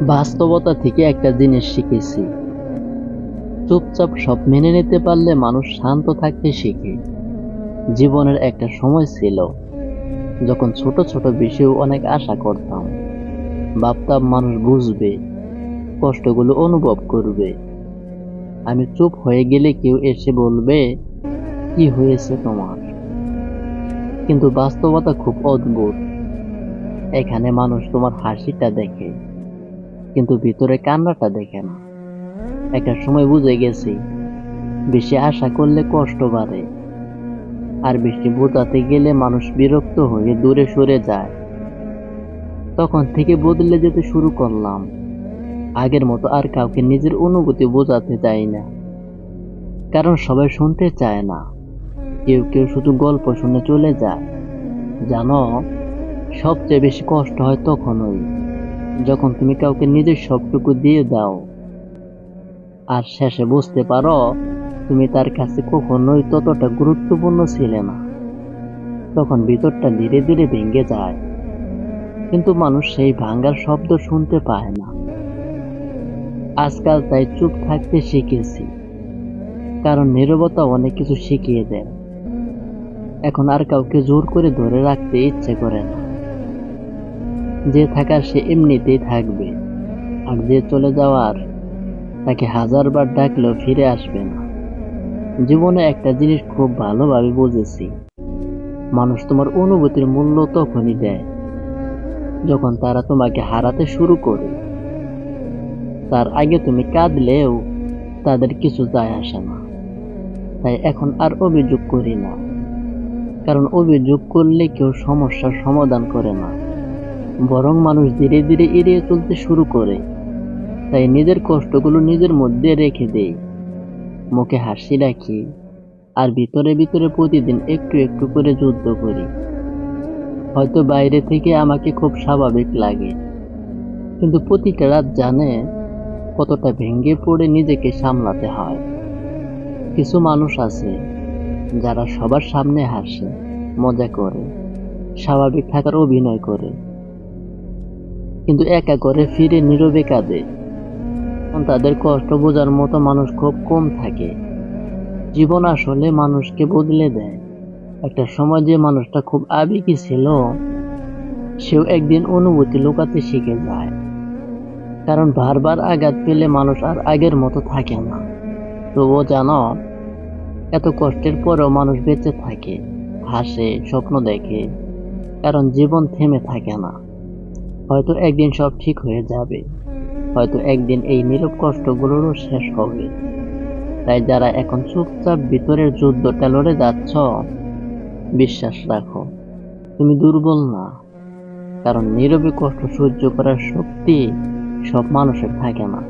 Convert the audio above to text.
বাস্তবতা থেকে একটা জিনিস শিখেছি, চুপচাপ সব মেনে নিতে পারলে মানুষ শান্ত থাকতে শিখে। জীবনের একটা সময় ছিল যখন ছোট ছোট বিষয়েও অনেক আশা করতাম। ভাবতাম মানুষ বুঝবে, কষ্টগুলো অনুভব করবে। আমি চুপ হয়ে গেলে কেউ এসে বলবে, কি হয়েছে তোমার? কিন্তু বাস্তবতা খুব অদ্ভুত। এখানে মানুষ তোমার হাসিটা দেখে, কিন্তু ভিতরে কান্নাটা দেখে না। একটা সময় বুঝে গেছি, বেশি আশা করলে কষ্ট বাড়ে, আর বেশি বোঝাতে গেলে মানুষ বিরক্ত হয়ে দূরে সরে যায়। তখন থেকে বদলে যেতে শুরু করলাম। আগের মতো আর কাউকে নিজের অনুভূতি বোঝাতে চাই না, কারণ সবাই শুনতে চায় না। কেউ কেউ শুধু গল্প শুনে চলে যায়। জানো, সবচেয়ে বেশি কষ্ট হয় তখনই, যখন তুমি কাউকে নিজের সবটুকু দিয়ে দাও, আর শেষে বুঝতে পারো তুমি তার কাছে কখনোই ততটা গুরুত্বপূর্ণ ছিলে না। তখন ভিতরটা ধীরে ধীরে ভেঙে যায়, কিন্তু মানুষ সেই ভাঙার শব্দ শুনতে পায় না। আজকাল তাই চুপ থাকতে শিখেছি, কারণ নীরবতা অনেক কিছু শিখিয়ে দেয়। এখন আর কাউকে জোর করে ধরে রাখতে ইচ্ছে করে না। যে থাকার সে এমনিতেই থাকবে, আর যে চলে যাওয়ার তাকে হাজারবার ডাকলেও ফিরে আসবে না। জীবনে একটা জিনিস খুব ভালোভাবে বুঝেছি, মানুষ তোমার অনুভূতির মূল্য তখনই দেয় যখন তারা তোমাকে হারাতে শুরু করে। তার আগে তুমি কাঁদলেও তাদের কিছু যায় আসে না। তাই এখন আর অভিযোগ করি না, কারণ অভিযোগ করলে কেউ সমস্যার সমাধান করে না, বরং মানুষ ধীরে ধীরে এড়িয়ে চলতে শুরু করে। তাই নিজের কষ্টগুলো নিজের মধ্যে রেখে দেই, মুখে হাসি রাখি, আর ভিতরে ভিতরে প্রতিদিন একটু একটু করে যুদ্ধ করি। হয়তো বাইরে থেকে আমাকে খুব স্বাভাবিক লাগে, কিন্তু প্রতিটা রাত জানে কতটা ভেঙে পড়ে নিজেকে সামলাতে হয়। কিছু মানুষ আছে যারা সবার সামনে হাসে, মজা করে, স্বাভাবিক থাকার অভিনয় করে, কিন্তু একা করে ফিরে নীরবে কাঁদে। কারণ তাদের কষ্ট বোঝার মতো মানুষ খুব কম থাকে। জীবন আসলে মানুষকে বদলে দেয়। একটা সময় যে মানুষটা খুব আবেগী ছিল, সেও একদিন অনুভূতি লুকাতে শিখে যায়। কারণ বারবার আঘাত পেলে মানুষ আর আগের মতো থাকে না। তবুও জানো, এত কষ্টের পরেও মানুষ বেঁচে থাকে, হাসে, স্বপ্ন দেখে, কারণ জীবন থেমে থাকে না। হয়তো একদিন সব ঠিক হয়ে যাবে, হয়তো একদিন এই নীরব কষ্টগুলোরও শেষ হবে। তাই যারা এখন চুপচাপ ভিতরের যুদ্ধটা লড়ে যাচ্ছ, বিশ্বাস রাখো, তুমি দুর্বল না। কারণ নীরবে কষ্ট সহ্য করার শক্তি সব মানুষের থাকে না।